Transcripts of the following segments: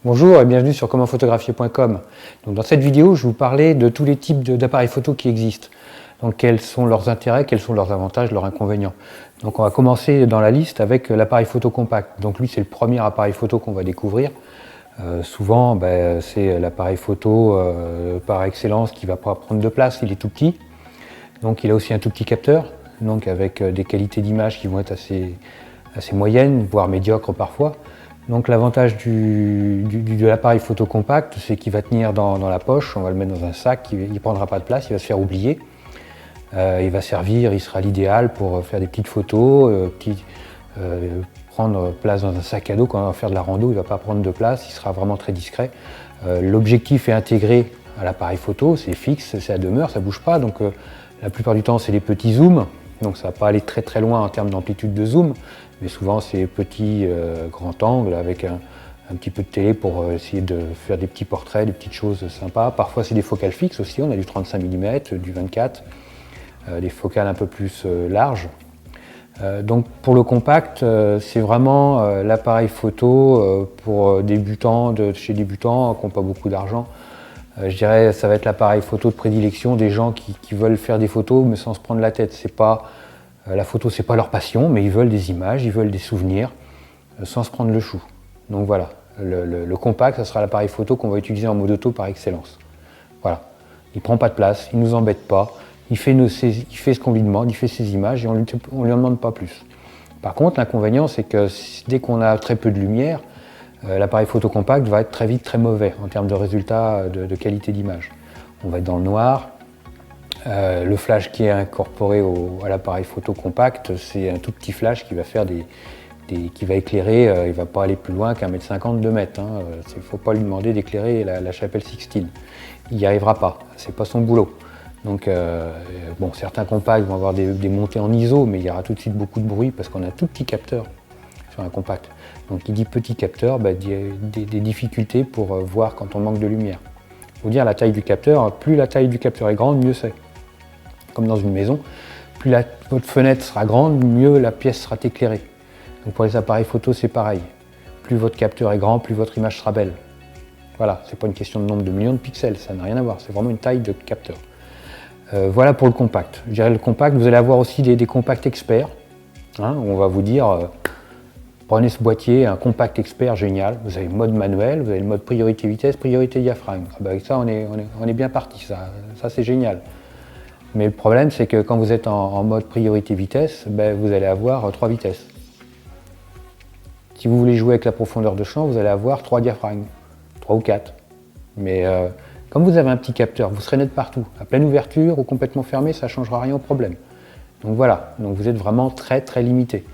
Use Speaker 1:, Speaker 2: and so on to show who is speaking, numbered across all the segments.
Speaker 1: Bonjour et bienvenue sur commentphotographier.com. Dans cette vidéo, je vais vous parler de tous les types d'appareils photo qui existent. Donc quels sont leurs intérêts, quels sont leurs avantages, leurs inconvénients. Donc on va commencer dans la liste avec l'appareil photo compact. Donc lui c'est le premier appareil photo qu'on va découvrir. Souvent c'est l'appareil photo par excellence qui ne va pas prendre de place, il est tout petit. Donc il a aussi un tout petit capteur, donc avec des qualités d'image qui vont être assez moyennes, voire médiocres parfois. Donc l'avantage de l'appareil photo compact, c'est qu'il va tenir dans la poche, on va le mettre dans un sac, il ne prendra pas de place, il va se faire oublier. Il va servir, il sera l'idéal pour faire des petites photos, prendre place dans un sac à dos quand on va faire de la rando, il ne va pas prendre de place, il sera vraiment très discret. L'objectif est intégré à l'appareil photo, c'est fixe, c'est à demeure, ça ne bouge pas, donc la plupart du temps c'est des petits zooms, donc ça ne va pas aller très très loin en termes d'amplitude de zoom, mais souvent c'est petits grands angles avec un petit peu de télé pour essayer de faire des petits portraits, des petites choses sympas. Parfois c'est des focales fixes aussi, on a du 35 mm, du 24, des focales un peu plus larges. Donc pour le compact, c'est vraiment l'appareil photo pour débutants, chez débutants qui n'ont pas beaucoup d'argent. Je dirais ça va être l'appareil photo de prédilection des gens qui veulent faire des photos mais sans se prendre la tête. La photo c'est pas leur passion, mais ils veulent des images, ils veulent des souvenirs sans se prendre le chou. Donc voilà, le compact, ça sera l'appareil photo qu'on va utiliser en mode auto par excellence. Voilà, il ne prend pas de place, il ne nous embête pas, il fait ce qu'on lui demande, il fait ses images et on lui en demande pas plus. Par contre, l'inconvénient c'est que dès qu'on a très peu de lumière, l'appareil photo compact va être très vite très mauvais en termes de résultats de qualité d'image. On va être dans le noir. Le flash qui est incorporé à l'appareil photo compact, c'est un tout petit flash qui va faire qui va éclairer, il ne va pas aller plus loin qu'1,50 m, 2 m. Il ne faut pas lui demander d'éclairer la chapelle Sixtine. Il n'y arrivera pas, c'est pas son boulot. Donc bon, certains compacts vont avoir des montées en ISO, mais il y aura tout de suite beaucoup de bruit parce qu'on a un tout petit capteur sur un compact. Donc qui dit petit capteur, des difficultés pour voir quand on manque de lumière. Il faut dire la taille du capteur, plus la taille du capteur est grande, mieux c'est. Comme dans une maison, plus votre fenêtre sera grande, mieux la pièce sera éclairée. Donc pour les appareils photo, c'est pareil. Plus votre capteur est grand, plus votre image sera belle. Voilà, c'est pas une question de nombre de millions de pixels, ça n'a rien à voir, c'est vraiment une taille de capteur. Voilà pour le compact. Je dirais le compact, vous allez avoir aussi des compacts experts, où on va vous dire, prenez ce boîtier, un compact expert génial, vous avez le mode manuel, vous avez le mode priorité vitesse, priorité diaphragme. Avec ça, on est bien parti, ça c'est génial. Mais le problème, c'est que quand vous êtes en mode priorité vitesse, vous allez avoir 3 vitesses. Si vous voulez jouer avec la profondeur de champ, vous allez avoir 3 diaphragmes, 3 ou 4. Mais comme vous avez un petit capteur, vous serez net partout. À pleine ouverture ou complètement fermé, ça ne changera rien au problème. Donc voilà, donc vous êtes vraiment très très limité.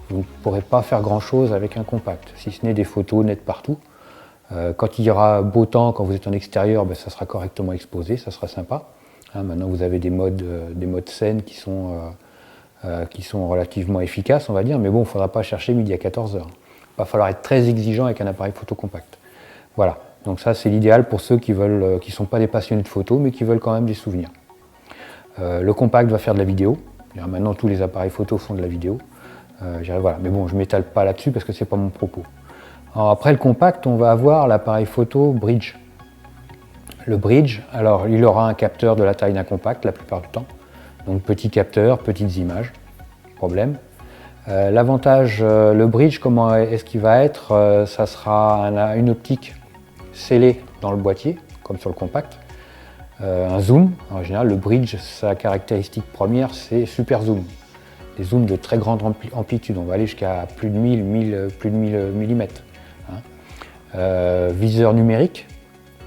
Speaker 1: Vous ne pourrez pas faire grand chose avec un compact, si ce n'est des photos nettes partout. Quand il y aura beau temps, quand vous êtes en extérieur, ça sera correctement exposé, ça sera sympa. Maintenant, vous avez des modes scène qui sont relativement efficaces, on va dire, mais bon, il ne faudra pas chercher midi à 14h. Il va falloir être très exigeant avec un appareil photo compact. Voilà, donc ça c'est l'idéal pour ceux qui ne sont pas des passionnés de photos, mais qui veulent quand même des souvenirs. Le compact va faire de la vidéo. Maintenant, tous les appareils photo font de la vidéo. Voilà. Mais bon, je ne m'étale pas là-dessus parce que ce n'est pas mon propos. Alors, après le compact, on va avoir l'appareil photo bridge. Le bridge, alors il aura un capteur de la taille d'un compact la plupart du temps. Donc petit capteur, petites images, problème. L'avantage, le bridge, comment est-ce qu'il va être? Ça sera une optique scellée dans le boîtier, comme sur le compact. Un zoom, en général le bridge, sa caractéristique première c'est super zoom. Des zooms de très grande amplitude, on va aller jusqu'à plus de 1000 mm. Viseur numérique.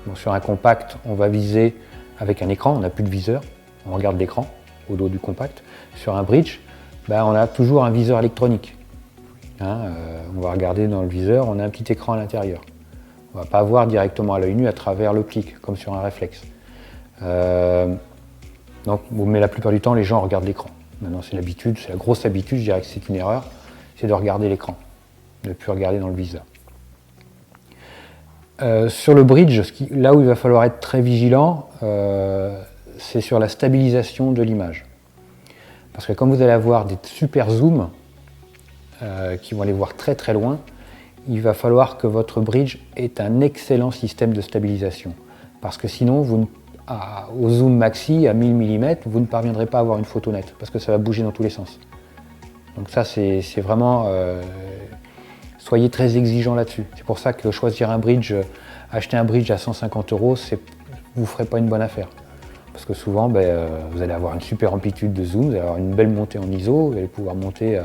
Speaker 1: Donc sur un compact, on va viser avec un écran, on n'a plus de viseur, on regarde l'écran au dos du compact. Sur un bridge, on a toujours un viseur électronique. On va regarder dans le viseur, on a un petit écran à l'intérieur. On ne va pas voir directement à l'œil nu à travers l'optique, comme sur un réflexe. Mais la plupart du temps, les gens regardent l'écran. Maintenant, c'est l'habitude, c'est la grosse habitude, je dirais que c'est une erreur, c'est de regarder l'écran, de ne plus regarder dans le viseur. Sur le bridge, là où il va falloir être très vigilant, c'est sur la stabilisation de l'image. Parce que comme vous allez avoir des super zooms qui vont aller voir très très loin, il va falloir que votre bridge ait un excellent système de stabilisation. Parce que sinon, au zoom maxi, à 1000 mm, vous ne parviendrez pas à avoir une photo nette, parce que ça va bouger dans tous les sens. Donc ça, c'est vraiment... soyez très exigeant là-dessus. C'est pour ça que choisir un bridge, acheter un bridge à 150 €, vous ne ferez pas une bonne affaire. Parce que souvent, vous allez avoir une super amplitude de zoom, vous allez avoir une belle montée en ISO, vous allez pouvoir monter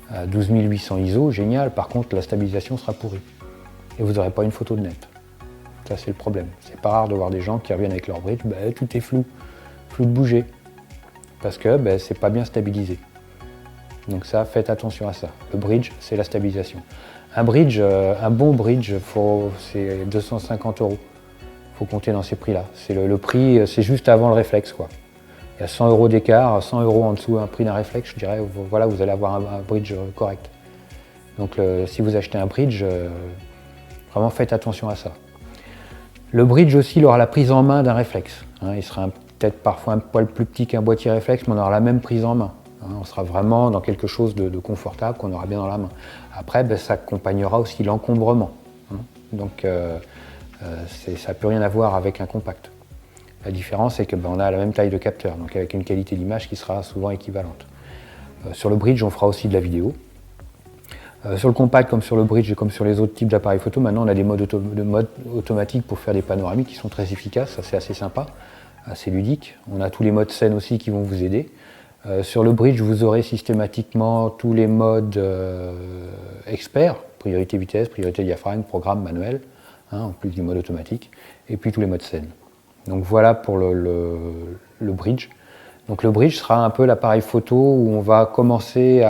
Speaker 1: à 12 800 ISO, génial. Par contre, la stabilisation sera pourrie. Et vous n'aurez pas une photo de net. Ça, c'est le problème. C'est pas rare de voir des gens qui reviennent avec leur bridge, tout est flou, flou de bouger. Parce que c'est pas bien stabilisé. Donc ça, faites attention à ça. Le bridge, c'est la stabilisation. Un bon bridge, c'est 250 €. Il faut compter dans ces prix-là. Le prix, c'est juste avant le réflexe, quoi. Il y a 100 € d'écart, 100 € en dessous un prix d'un réflexe, je dirais, voilà, vous allez avoir un bridge correct. Donc si vous achetez un bridge, vraiment faites attention à ça. Le bridge aussi, il aura la prise en main d'un réflexe. Il sera peut-être parfois un poil plus petit qu'un boîtier réflexe, mais on aura la même prise en main. On sera vraiment dans quelque chose de confortable qu'on aura bien dans la main. Après, ça accompagnera aussi l'encombrement. Donc ça n'a plus rien à voir avec un compact. La différence, c'est qu'on a la même taille de capteur, donc avec une qualité d'image qui sera souvent équivalente. Sur le bridge, on fera aussi de la vidéo. Sur le compact, comme sur le bridge et comme sur les autres types d'appareils photo, maintenant on a des modes automatiques pour faire des panoramiques qui sont très efficaces, ça c'est assez sympa, assez ludique. On a tous les modes scène aussi qui vont vous aider. Sur le bridge, vous aurez systématiquement tous les modes experts, priorité vitesse, priorité diaphragme, programme, manuel, en plus du mode automatique, et puis tous les modes scène. Donc voilà pour le bridge. Donc le bridge sera un peu l'appareil photo où on va commencer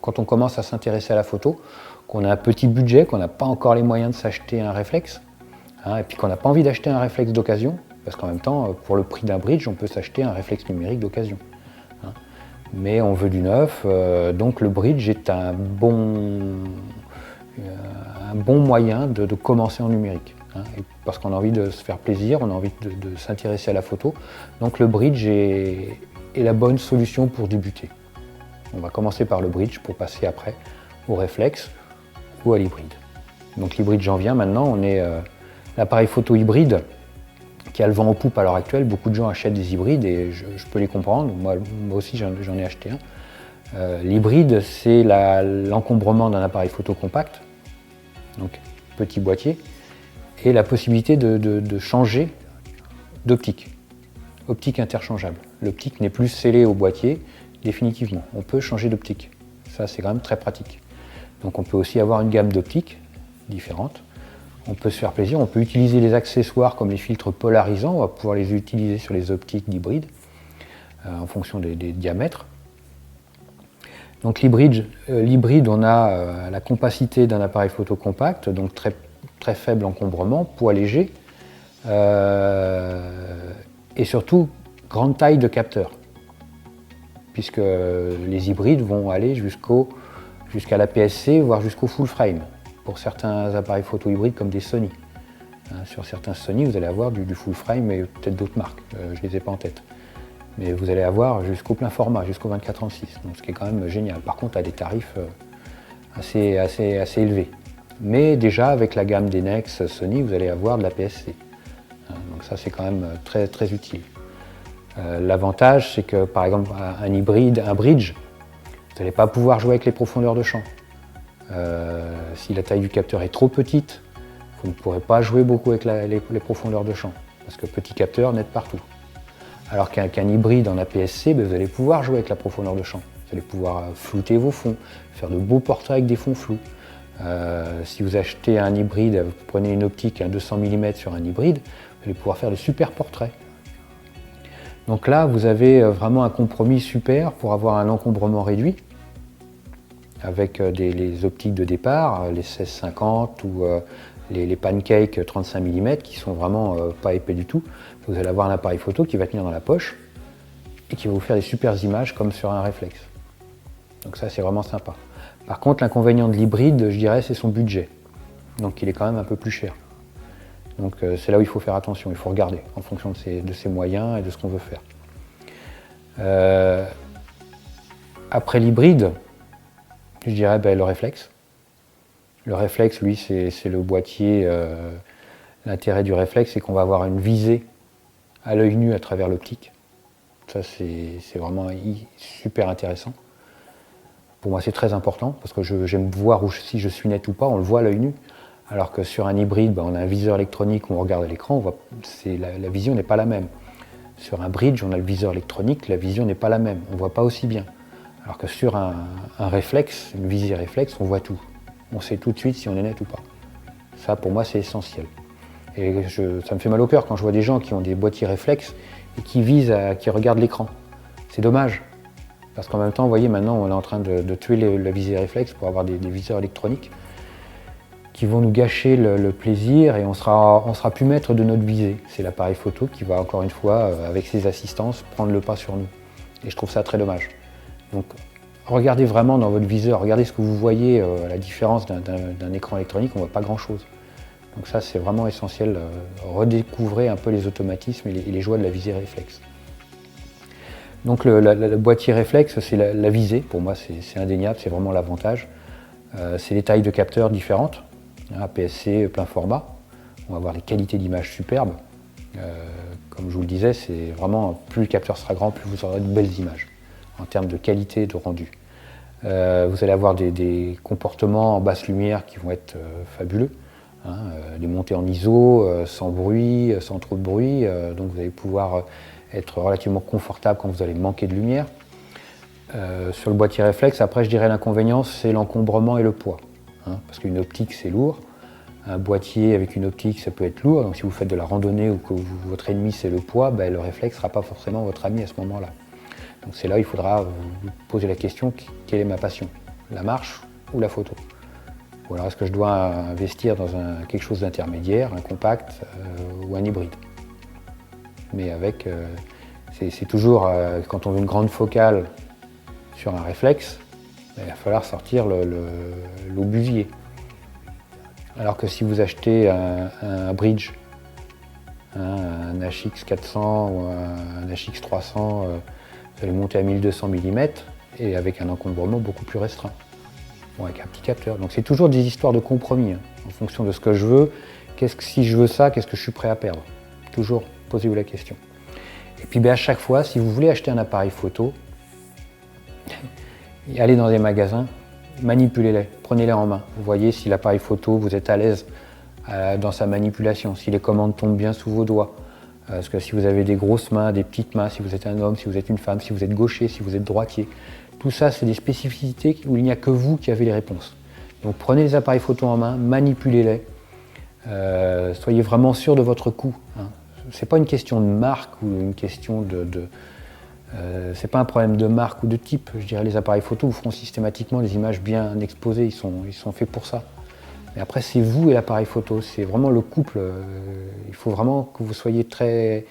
Speaker 1: quand on commence à s'intéresser à la photo, qu'on a un petit budget, qu'on n'a pas encore les moyens de s'acheter un réflexe, et puis qu'on n'a pas envie d'acheter un réflexe d'occasion, parce qu'en même temps, pour le prix d'un bridge, on peut s'acheter un réflexe numérique d'occasion. Mais on veut du neuf, donc le bridge est un bon moyen de commencer en numérique. Parce qu'on a envie de se faire plaisir, on a envie de s'intéresser à la photo. Donc le bridge est la bonne solution pour débuter. On va commencer par le bridge pour passer après au réflexe ou à l'hybride. Donc l'hybride, j'en viens maintenant, on est l'appareil photo hybride qui a le vent en poupe à l'heure actuelle. Beaucoup de gens achètent des hybrides et je peux les comprendre. Moi aussi, j'en ai acheté un. L'hybride, c'est l'encombrement d'un appareil photo compact, donc petit boîtier, et la possibilité de changer d'optique, optique interchangeable. L'optique n'est plus scellée au boîtier définitivement. On peut changer d'optique. Ça, c'est quand même très pratique. Donc on peut aussi avoir une gamme d'optiques différentes. On peut se faire plaisir, on peut utiliser les accessoires comme les filtres polarisants, on va pouvoir les utiliser sur les optiques d'hybride en fonction des diamètres. Donc l'hybride, on a la compacité d'un appareil photo compact, donc très faible encombrement, poids léger, et surtout grande taille de capteur, puisque les hybrides vont aller jusqu'à l'APS-C, voire jusqu'au full frame, pour certains appareils photo hybrides comme des Sony. Sur certains Sony, vous allez avoir du full frame et peut-être d'autres marques, je ne les ai pas en tête. Mais vous allez avoir jusqu'au plein format, jusqu'au 24-36, donc ce qui est quand même génial. Par contre, à des tarifs assez élevés. Mais déjà, avec la gamme des Nex Sony, vous allez avoir de l'APS-C. Donc ça, c'est quand même très, très utile. L'avantage, c'est que, par exemple, un bridge, vous n'allez pas pouvoir jouer avec les profondeurs de champ. Si la taille du capteur est trop petite, vous ne pourrez pas jouer beaucoup avec les profondeurs de champ, parce que petit capteur net partout. Alors qu'un hybride en APS-C, vous allez pouvoir jouer avec la profondeur de champ. Vous allez pouvoir flouter vos fonds, faire de beaux portraits avec des fonds flous. Si vous achetez un hybride, vous prenez une optique, un 200 mm sur un hybride, vous allez pouvoir faire de super portraits. Donc là, vous avez vraiment un compromis super pour avoir un encombrement réduit, avec les optiques de départ, les 16-50 ou les pancakes 35 mm qui sont vraiment pas épais du tout. Vous allez avoir un appareil photo qui va tenir dans la poche et qui va vous faire des super images comme sur un réflexe. Donc ça, c'est vraiment sympa. Par contre, l'inconvénient de l'hybride, je dirais, c'est son budget. Donc il est quand même un peu plus cher. Donc c'est là où il faut faire attention, il faut regarder en fonction de ses moyens et de ce qu'on veut faire. Après l'hybride, je dirais le réflexe. Le réflexe, lui, c'est le boîtier. L'intérêt du réflexe, c'est qu'on va avoir une visée à l'œil nu à travers l'optique. Ça, c'est vraiment super intéressant. Pour moi, c'est très important, parce que j'aime voir si je suis net ou pas, on le voit à l'œil nu. Alors que sur un hybride, on a un viseur électronique où on regarde à l'écran, la vision n'est pas la même. Sur un bridge, on a le viseur électronique, la vision n'est pas la même, on ne voit pas aussi bien. Alors que sur un réflexe, une visée réflexe, on voit tout. On sait tout de suite si on est net ou pas. Ça, pour moi, c'est essentiel. Et ça me fait mal au cœur quand je vois des gens qui ont des boîtiers réflexes et qui regardent l'écran. C'est dommage. Parce qu'en même temps, vous voyez, maintenant, on est en train de tuer la visée réflexe pour avoir des viseurs électroniques qui vont nous gâcher le plaisir et on sera plus maître de notre visée. C'est l'appareil photo qui va, encore une fois, avec ses assistances, prendre le pas sur nous. Et je trouve ça très dommage. Donc, regardez vraiment dans votre viseur, regardez ce que vous voyez, à la différence d'un écran électronique, on ne voit pas grand-chose. Donc ça, c'est vraiment essentiel. Redécouvrez un peu les automatismes et les joies de la visée réflexe. Donc le boîtier réflexe, c'est la visée. Pour moi, c'est indéniable, c'est vraiment l'avantage. C'est les tailles de capteurs différentes. APS-C, plein format. On va avoir des qualités d'image superbes. Comme je vous le disais, c'est vraiment, plus le capteur sera grand, plus vous aurez de belles images en termes de qualité de rendu. Vous allez avoir des comportements en basse lumière qui vont être fabuleux. Des montées en ISO, sans bruit, sans trop de bruit, donc vous allez pouvoir être relativement confortable quand vous allez manquer de lumière. Sur le boîtier réflexe, après je dirais l'inconvénient, c'est l'encombrement et le poids. Parce qu'une optique c'est lourd, un boîtier avec une optique ça peut être lourd, donc si vous faites de la randonnée ou que votre ennemi c'est le poids, le réflexe ne sera pas forcément votre ami à ce moment-là. Donc c'est là où il faudra vous poser la question, quelle est ma passion? La marche ou la photo? Ou alors est-ce que je dois investir dans quelque chose d'intermédiaire, un compact ou un hybride? Mais c'est toujours, quand on veut une grande focale sur un réflexe, il va falloir sortir l'obusier. Alors que si vous achetez un bridge, un HX400 ou un HX300, vous allez monter à 1200 mm et avec un encombrement beaucoup plus restreint. Avec un petit capteur. Donc c'est toujours des histoires de compromis, en fonction de ce que je veux. Si je veux ça, qu'est-ce que je suis prêt à perdre? Toujours posez-vous la question. Et puis à chaque fois, si vous voulez acheter un appareil photo, allez dans des magasins, manipulez-les, prenez-les en main. Vous voyez si l'appareil photo, vous êtes à l'aise dans sa manipulation, si les commandes tombent bien sous vos doigts. Parce que si vous avez des grosses mains, des petites mains, si vous êtes un homme, si vous êtes une femme, si vous êtes gaucher, si vous êtes droitier, tout ça, c'est des spécificités où il n'y a que vous qui avez les réponses. Donc prenez les appareils photo en main, manipulez-les, soyez vraiment sûr de votre coup. Ce n'est pas une question de marque ou une question c'est pas un problème de marque ou de type. Je dirais les appareils photo vous feront systématiquement des images bien exposées, ils sont faits pour ça. Mais après, c'est vous et l'appareil photo, c'est vraiment le couple. Il faut vraiment que vous soyez très,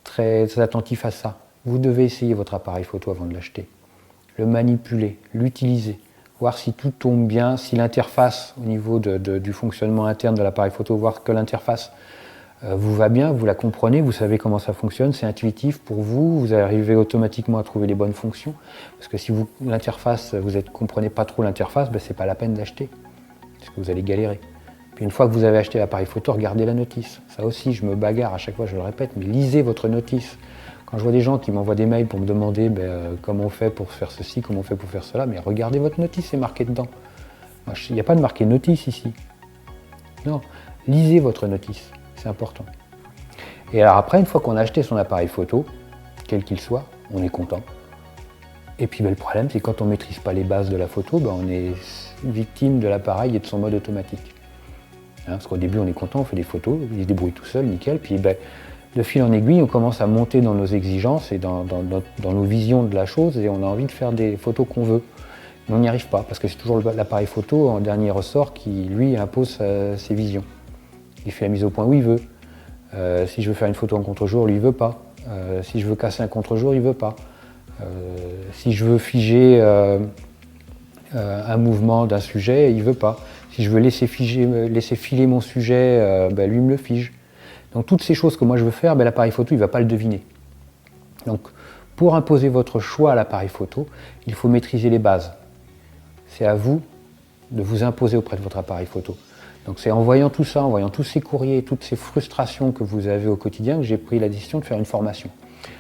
Speaker 1: très attentif à ça. Vous devez essayer votre appareil photo avant de l'acheter. Le manipuler, l'utiliser, voir si tout tombe bien, si l'interface au niveau du fonctionnement interne de l'appareil photo, voir que l'interface vous va bien, vous la comprenez, vous savez comment ça fonctionne, c'est intuitif pour vous, vous arrivez automatiquement à trouver les bonnes fonctions. Parce que si l'interface, vous ne comprenez pas trop l'interface, c'est pas la peine d'acheter, parce que vous allez galérer. Puis une fois que vous avez acheté l'appareil photo, regardez la notice. Ça aussi, je me bagarre à chaque fois, je le répète, mais lisez votre notice. Quand je vois des gens qui m'envoient des mails pour me demander comment on fait pour faire ceci, comment on fait pour faire cela, mais regardez votre notice, c'est marqué dedans. Il n'y a pas de marqué notice ici. Non, lisez votre notice, c'est important. Et alors après, une fois qu'on a acheté son appareil photo, quel qu'il soit, on est content. Et puis le problème, c'est quand on ne maîtrise pas les bases de la photo, on est victime de l'appareil et de son mode automatique. Parce qu'au début, on est content, on fait des photos, il se débrouille tout seul, nickel, puis de fil en aiguille, on commence à monter dans nos exigences et dans nos visions de la chose et on a envie de faire des photos qu'on veut. Mais on n'y arrive pas parce que c'est toujours l'appareil photo en dernier ressort qui, lui, impose ses visions. Il fait la mise au point où il veut. Si je veux faire une photo en contre-jour, lui, il ne veut pas. Si je veux casser un contre-jour, il ne veut pas. Si je veux figer un mouvement d'un sujet, il ne veut pas. Si je veux laisser filer mon sujet, lui, il me le fige. Donc toutes ces choses que moi je veux faire, l'appareil photo il ne va pas le deviner. Donc pour imposer votre choix à l'appareil photo, il faut maîtriser les bases. C'est à vous de vous imposer auprès de votre appareil photo. Donc c'est en voyant tout ça, en voyant tous ces courriers, toutes ces frustrations que vous avez au quotidien, que j'ai pris la décision de faire une formation.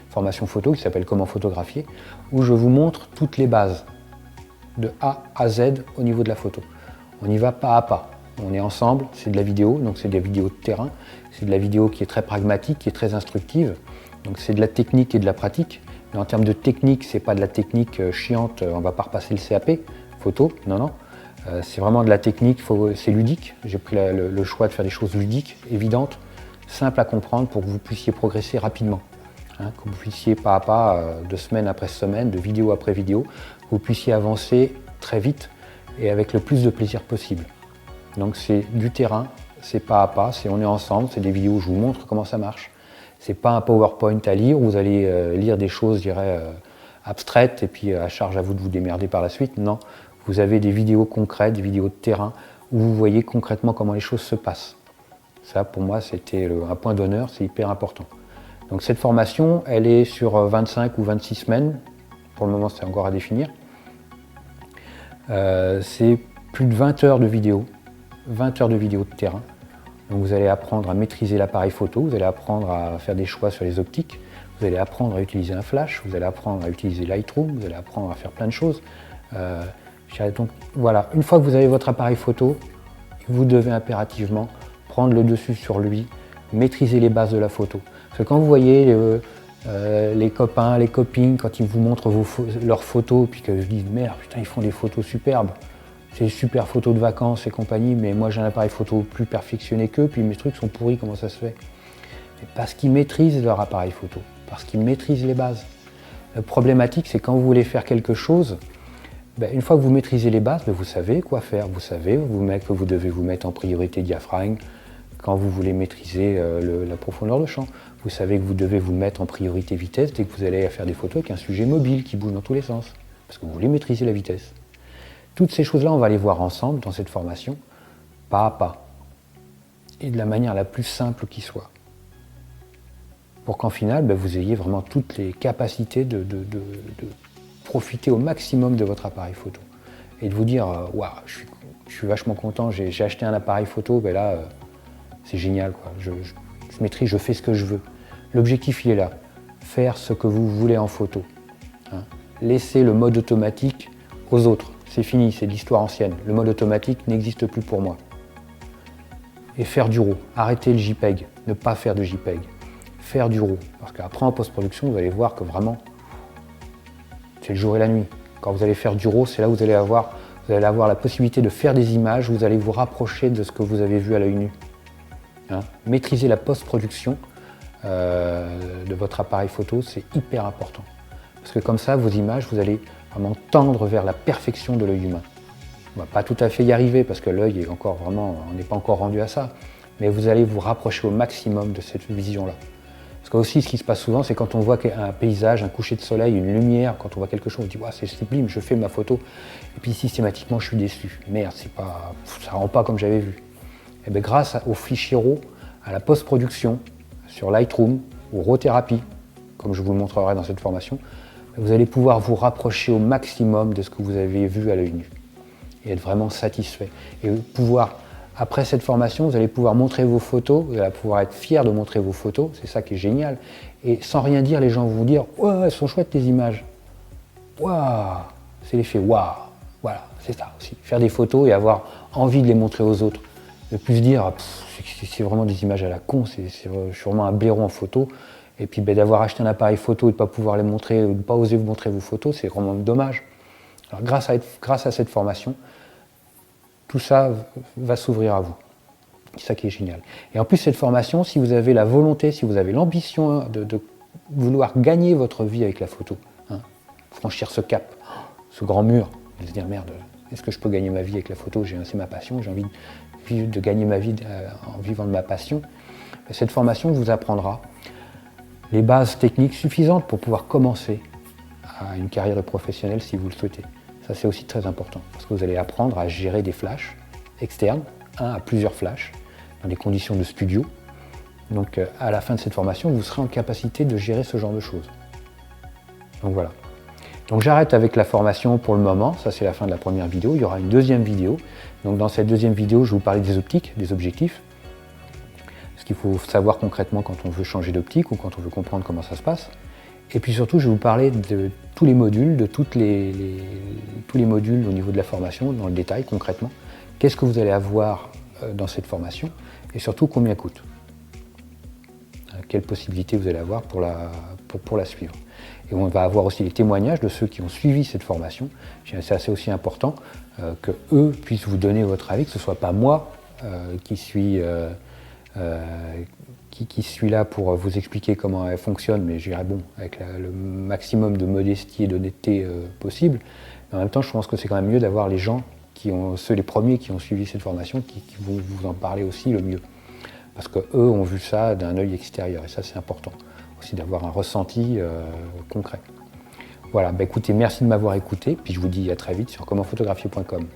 Speaker 1: Formation photo qui s'appelle Comment photographier, où je vous montre toutes les bases, de A à Z au niveau de la photo. On y va pas à pas. On est ensemble, c'est de la vidéo, donc c'est de la vidéo de terrain, c'est de la vidéo qui est très pragmatique, qui est très instructive, donc c'est de la technique et de la pratique. Mais en termes de technique, c'est pas de la technique chiante, on va pas repasser le CAP, photo, non, non. C'est vraiment de la technique, c'est ludique. J'ai pris le choix de faire des choses ludiques, évidentes, simples à comprendre pour que vous puissiez progresser rapidement. Hein, que vous puissiez pas à pas, de semaine après semaine, de vidéo après vidéo, que vous puissiez avancer très vite et avec le plus de plaisir possible. Donc c'est du terrain, c'est pas à pas, on est ensemble, c'est des vidéos où je vous montre comment ça marche. C'est pas un PowerPoint à lire où vous allez lire des choses, je dirais, abstraites et puis à charge à vous de vous démerder par la suite. Non, vous avez des vidéos concrètes, des vidéos de terrain où vous voyez concrètement comment les choses se passent. Ça, pour moi, c'était un point d'honneur, c'est hyper important. Donc cette formation, elle est sur 25 ou 26 semaines. Pour le moment, c'est encore à définir. C'est plus de 20 heures de vidéo, 20 heures de vidéo de terrain. Donc vous allez apprendre à maîtriser l'appareil photo, vous allez apprendre à faire des choix sur les optiques, vous allez apprendre à utiliser un flash, vous allez apprendre à utiliser Lightroom, vous allez apprendre à faire plein de choses. Donc voilà, une fois que vous avez votre appareil photo, vous devez impérativement prendre le dessus sur lui, maîtriser les bases de la photo. Parce que quand vous voyez les copains, les copines, quand ils vous montrent leurs photos, puis que je dis merde, putain, ils font des photos superbes, c'est des super photos de vacances et compagnie, mais moi j'ai un appareil photo plus perfectionné qu'eux, puis mes trucs sont pourris, comment ça se fait? Parce qu'ils maîtrisent leur appareil photo, parce qu'ils maîtrisent les bases. Le problématique, c'est quand vous voulez faire quelque chose, une fois que vous maîtrisez les bases, vous savez quoi faire, vous savez que vous devez vous mettre en priorité diaphragme quand vous voulez maîtriser la profondeur de champ. Vous savez que vous devez vous mettre en priorité vitesse dès que vous allez faire des photos avec un sujet mobile qui bouge dans tous les sens, parce que vous voulez maîtriser la vitesse. Toutes ces choses-là, on va les voir ensemble dans cette formation, pas à pas, et de la manière la plus simple qui soit, pour qu'en final, vous ayez vraiment toutes les capacités de profiter au maximum de votre appareil photo, et de vous dire, waouh, je suis vachement content, j'ai acheté un appareil photo, là, c'est génial, quoi. Je maîtrise, je fais ce que je veux. L'objectif, il est là, faire ce que vous voulez en photo. Hein. Laissez le mode automatique aux autres. C'est fini, c'est de l'histoire ancienne. Le mode automatique n'existe plus pour moi. Et faire du RAW. Arrêtez le JPEG. Ne pas faire de JPEG. Faire du RAW. Parce qu'après, en post-production, vous allez voir que vraiment, c'est le jour et la nuit. Quand vous allez faire du RAW, c'est là où vous allez avoir la possibilité de faire des images, vous allez vous rapprocher de ce que vous avez vu à l'œil nu. Hein. Maîtriser la post-production de votre appareil photo, c'est hyper important. Parce que comme ça, vos images, vous allez vraiment tendre vers la perfection de l'œil humain. On ne va pas tout à fait y arriver parce que l'œil est encore vraiment, on n'est pas encore rendu à ça. Mais vous allez vous rapprocher au maximum de cette vision-là. Parce que aussi, ce qui se passe souvent, c'est quand on voit un paysage, un coucher de soleil, une lumière, quand on voit quelque chose, on dit wow, c'est sublime, je fais ma photo. Et puis systématiquement, je suis déçu. Merde, ça ne rend pas comme j'avais vu. Et bien, grâce au fichier RAW, à la post-production, sur Lightroom ou RAW Thérapie, comme je vous le montrerai dans cette formation, vous allez pouvoir vous rapprocher au maximum de ce que vous avez vu à l'œil nu et être vraiment satisfait. Et pouvoir, après cette formation, vous allez pouvoir montrer vos photos, vous allez pouvoir être fier de montrer vos photos, c'est ça qui est génial. Et sans rien dire, les gens vont vous dire « Ouais, elles sont chouettes tes images. Waouh !» C'est l'effet « Waouh !» Voilà, c'est ça aussi. Faire des photos et avoir envie de les montrer aux autres. Ne plus se dire c'est vraiment des images à la con, je suis vraiment un blaireau en photo. Et puis d'avoir acheté un appareil photo et de ne pas pouvoir les montrer, de ne pas oser vous montrer vos photos, c'est vraiment dommage. Alors grâce à cette formation, tout ça va s'ouvrir à vous. C'est ça qui est génial. Et en plus, cette formation, si vous avez la volonté, si vous avez l'ambition de vouloir gagner votre vie avec la photo, hein, franchir ce cap, ce grand mur, et se dire merde, est-ce que je peux gagner ma vie avec la photo? C'est ma passion, j'ai envie de gagner ma vie en vivant de ma passion. Cette formation vous apprendra les bases techniques suffisantes pour pouvoir commencer à une carrière professionnelle si vous le souhaitez. Ça, c'est aussi très important parce que vous allez apprendre à gérer des flashs externes, un à plusieurs flashs, dans des conditions de studio. Donc, à la fin de cette formation, vous serez en capacité de gérer ce genre de choses. Donc voilà. Donc j'arrête avec la formation pour le moment, ça c'est la fin de la première vidéo. Il y aura une deuxième vidéo. Donc dans cette deuxième vidéo, je vais vous parler des optiques, des objectifs. Ce qu'il faut savoir concrètement quand on veut changer d'optique ou quand on veut comprendre comment ça se passe. Et puis surtout, je vais vous parler de tous les modules, de tous les modules au niveau de la formation, dans le détail concrètement. Qu'est-ce que vous allez avoir dans cette formation et surtout combien coûte. Quelles possibilités vous allez avoir pour la suivre. Et on va avoir aussi les témoignages de ceux qui ont suivi cette formation. C'est assez aussi important que eux puissent vous donner votre avis, que ce ne soit pas moi qui suis là pour vous expliquer comment elle fonctionne, mais je dirais bon, avec le maximum de modestie et d'honnêteté possible. Mais en même temps, je pense que c'est quand même mieux d'avoir les gens les premiers qui ont suivi cette formation, qui vont vous en parler aussi le mieux. Parce qu'eux ont vu ça d'un œil extérieur, et ça c'est important, aussi d'avoir un ressenti concret. Voilà, écoutez, merci de m'avoir écouté, puis je vous dis à très vite sur commentphotographier.com.